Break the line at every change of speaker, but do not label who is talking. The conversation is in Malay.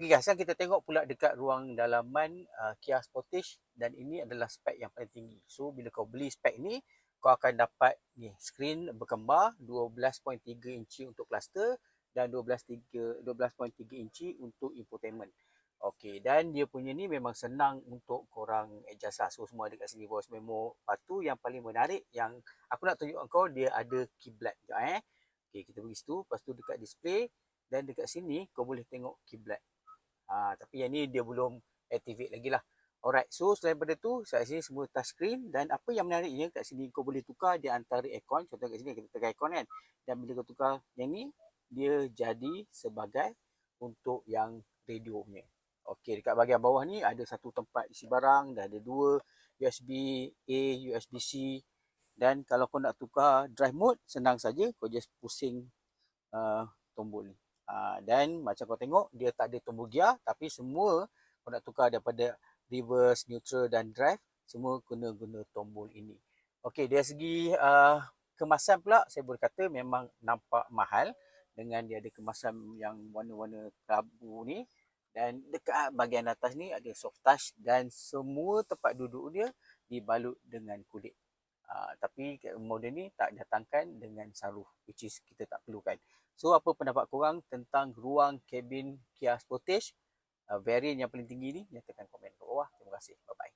Okay guys, sekarang kita tengok pula dekat ruang dalaman Kia Sportage, dan ini adalah spek yang paling tinggi. So bila kau beli spek ni, kau akan dapat ni skrin berkembar 12.3 inci untuk cluster dan 12.3 inci untuk infotainment. Okey, dan dia punya ni memang senang untuk korang adjust lah. So semua ada kat sini voice memo. Lepas tu yang paling menarik yang aku nak tunjuk kau, dia ada kiblat. Okey, kita pergi situ. Lepas tu dekat display dan dekat sini kau boleh tengok kiblat. Tapi yang ni dia belum activate lagi lah. Alright, so selain daripada tu, kat sini semua touchscreen, dan apa yang menariknya kat sini kau boleh tukar di antara aircon. Contoh kat sini kita tekan aircon kan. Dan bila kau tukar yang ni, dia jadi sebagai untuk yang radio punya. Okey, dekat bahagian bawah ni ada satu tempat isi barang, dan ada dua USB A, USB C. Dan kalau kau nak tukar drive mode, senang saja, kau just pusing tombol ni. Dan macam kau tengok, dia tak ada tombol gear, tapi semua kau nak tukar daripada reverse, neutral dan drive, semua kena guna tombol ini. Okey, dari segi kemasan pula, saya boleh kata memang nampak mahal dengan dia ada kemasan yang warna-warna kelabu ni. Dan dekat bahagian atas ni ada soft touch, dan semua tempat duduk dia dibalut dengan kulit. Tapi model ni tak datangkan dengan sunroof, which is kita tak perlukan. So apa pendapat korang tentang ruang kabin Kia Sportage variant yang paling tinggi ni? Nyatakan komen kat bawah. Terima kasih. Bye bye.